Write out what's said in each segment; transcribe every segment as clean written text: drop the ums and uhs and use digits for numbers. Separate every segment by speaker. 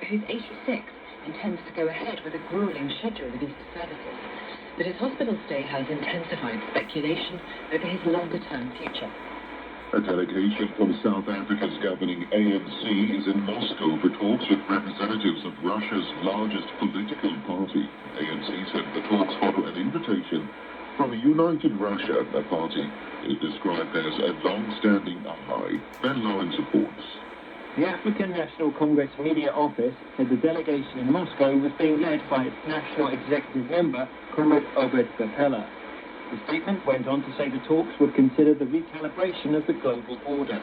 Speaker 1: who's 86, intends to go ahead with a grueling schedule of visa services, but his hospital stay has intensified speculation over his longer-term future.
Speaker 2: A delegation from South Africa's governing ANC is in Moscow for talks with representatives of Russia's largest political party. ANC said the talks follow an invitation from a United Russia, a party it is described as a long-standing ally. Ben Lawrence reports.
Speaker 3: The African National Congress Media Office said the delegation in Moscow was being led by its national executive member, Comrade Obed Bapela. The statement went on to say the talks would consider the recalibration of the global order.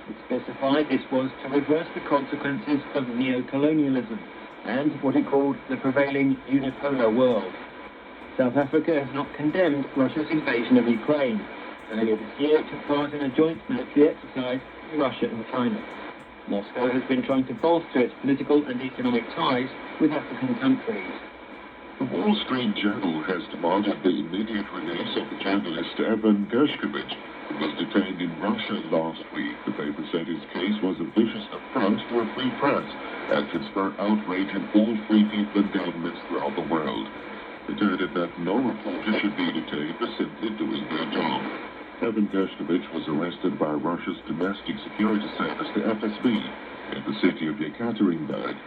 Speaker 3: It specified this was to reverse the consequences of neo-colonialism and what it called the prevailing unipolar world. South Africa has not condemned Russia's invasion of Ukraine. Earlier this year, it took part in a joint military exercise with Russia and China. Moscow has been trying to bolster its political and economic ties with African countries.
Speaker 2: The Wall Street Journal has demanded the immediate release of the journalist Evan Gershkovich, who was detained in Russia last week. The paper said his case was a vicious affront to a free press and could spur outrage in all free people and governments throughout the world. It added that no reporter should be detained for simply doing their job. Evan Gershkovich was arrested by Russia's domestic security service, the FSB, in the city of Yekaterinburg,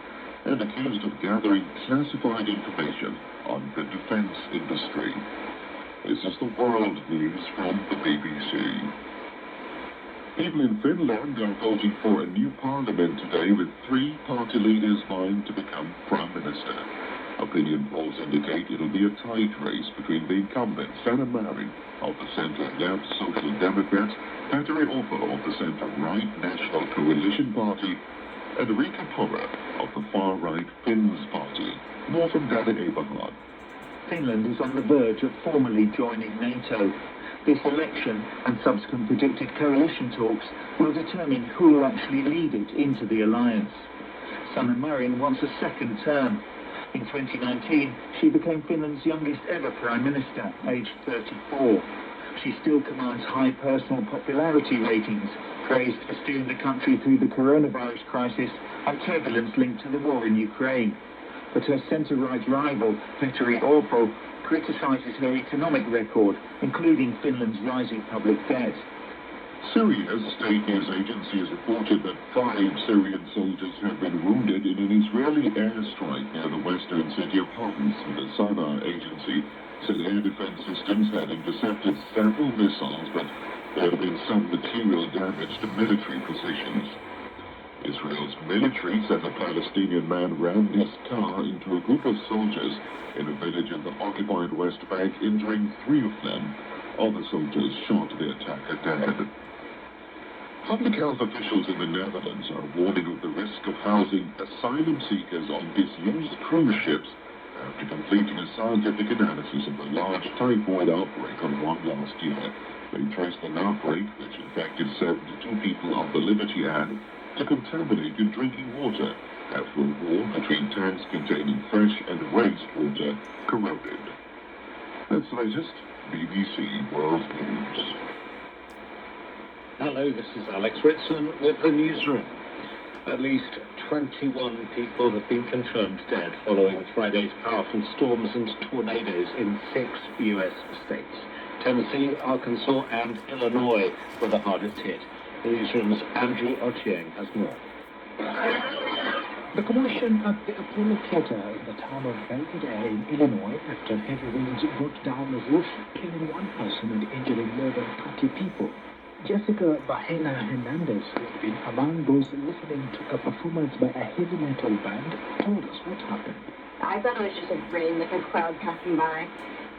Speaker 2: and accused of gathering classified information on the defense industry. This is the world news from the BBC. People in Finland are voting for a new parliament today, with 3 party leaders vying to become prime minister. Opinion polls indicate it'll be a tight race between the incumbent Sanna Marin of the centre-left Social Democrats, Petteri Orpo of the centre-right National Coalition Party, and Riikka Purra of the far-right Finns Party. More from Danny Abraham.
Speaker 3: Finland is on the verge of formally joining NATO. This election and subsequent predicted coalition talks will determine who will actually lead it into the alliance. Sanna Marin wants a second term. In 2019, she became Finland's youngest ever Prime Minister, aged 34. She still commands high personal popularity ratings, praised for steering the country through the coronavirus crisis and turbulence linked to the war in Ukraine. But her centre-right rival, Petteri Orpo, criticises her economic record, including Finland's rising public debt.
Speaker 2: Syria's state news agency has reported that 5 Syrian soldiers have been wounded in an Israeli airstrike near the western city of Homs. The Sana agency said air defense systems had intercepted several missiles, but there have been some material damage to military positions. Israel's military said a Palestinian man rammed his car into a group of soldiers in a village in the occupied West Bank, injuring 3 of them. Other soldiers shot the attacker dead. Public health officials in the Netherlands are warning of the risk of housing asylum seekers on disused cruise ships after completing a scientific analysis of the large typhoid outbreak on one last year. They traced an outbreak which infected 72 people on the Liberty Ann to contaminated drinking water after a wall between tanks containing fresh and wastewater corroded. That's the latest BBC World News.
Speaker 4: Hello, this is Alex Ritson with the newsroom. At least 21 people have been confirmed dead following Friday's powerful storms and tornadoes in 6 U.S. states. Tennessee, Arkansas, and Illinois were the hardest hit. The newsroom's Andrew Ochieng has more.
Speaker 5: The commotion at the Apollo Theater in the town of Belvedere in Illinois after heavy winds brought down the roof, killing 1 person and injuring more than 30 people. Jessica Bahena Hernandez, who had been among those listening to a performance by a heavy metal band, told us what happened.
Speaker 6: I thought it was just like rain, like a cloud passing by,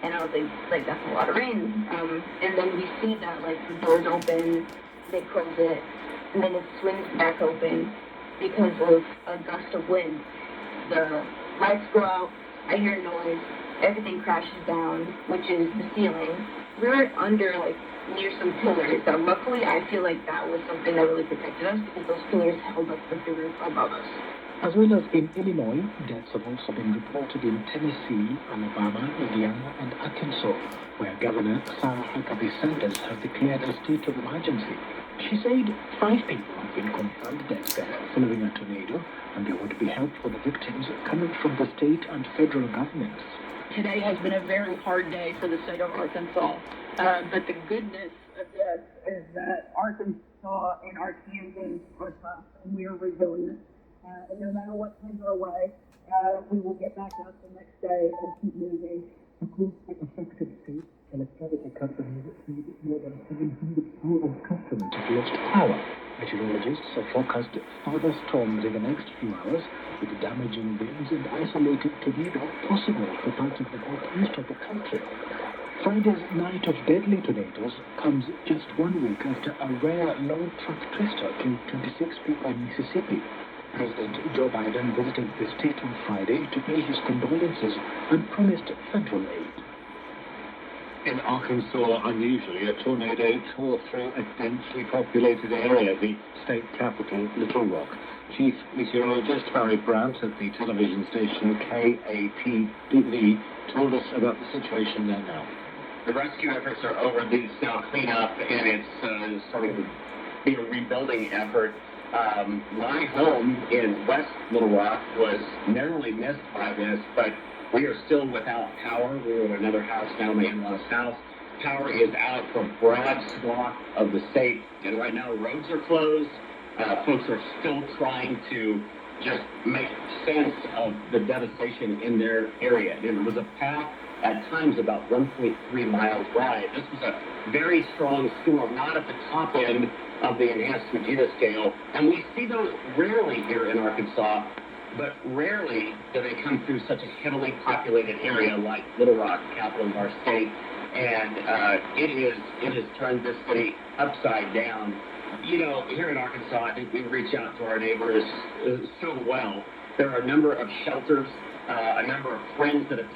Speaker 6: and I was like that's a lot of rain. And then we see that like the doors open, they close it, and then it swings back open because of a gust of wind. The lights go out, I hear noise, everything crashes down, which is the ceiling. We were under like near some pillars, so luckily I feel like that was something that really protected us because those pillars held up the roof above us.
Speaker 5: As well as in Illinois, deaths have also been reported in Tennessee, Alabama, Indiana, and Arkansas, where Governor Sarah Huckabee Sanders has declared a state of emergency. She said 5 people have been confirmed dead there following a tornado, and there would be help for the victims coming from the state and federal governments.
Speaker 7: Today has been a very hard day for the state of Arkansas, but the goodness of this is that Arkansas and our Kansans are tough, and we are resilient. And no matter what comes our way, we will get back up the next day and keep moving.
Speaker 5: Across the affected states, electricity companies said more than 700,000 customers have lost power. Meteorologists have forecast further storms in the next few hours, with damaging winds and isolated tornadoes possible for parts of the northeast of the country. Friday's night of deadly tornadoes comes just 1 week after a rare long-track twister killed 26 people in Mississippi. President Joe Biden visited the state on Friday to pay his condolences and promised federal aid.
Speaker 4: In Arkansas, unusually, a tornado tore through a densely populated area, the state capital, Little Rock. Chief Meteorologist Barry Brandt at the television station kHz told us about the situation there now.
Speaker 8: The rescue efforts are over. These now cleanup, and it's starting to be a rebuilding effort. My home in West Little Rock was narrowly missed by this, but we are still without power. We're in another house now, my in-law's house. Power is out for a broad swath of the state, and right now roads are closed. Folks are still trying to just make sense of the devastation in their area. And it was a path at times about 1.3 miles wide. This was a very strong storm, not at the top end of the enhanced Medina scale. And we see those rarely here in Arkansas, but rarely do they come through such a heavily populated area like Little Rock, capital of our state. And it has turned this city upside down. You know, here in Arkansas, I think we reach out to our neighbors so well. There are a number of shelters, a number of friends that have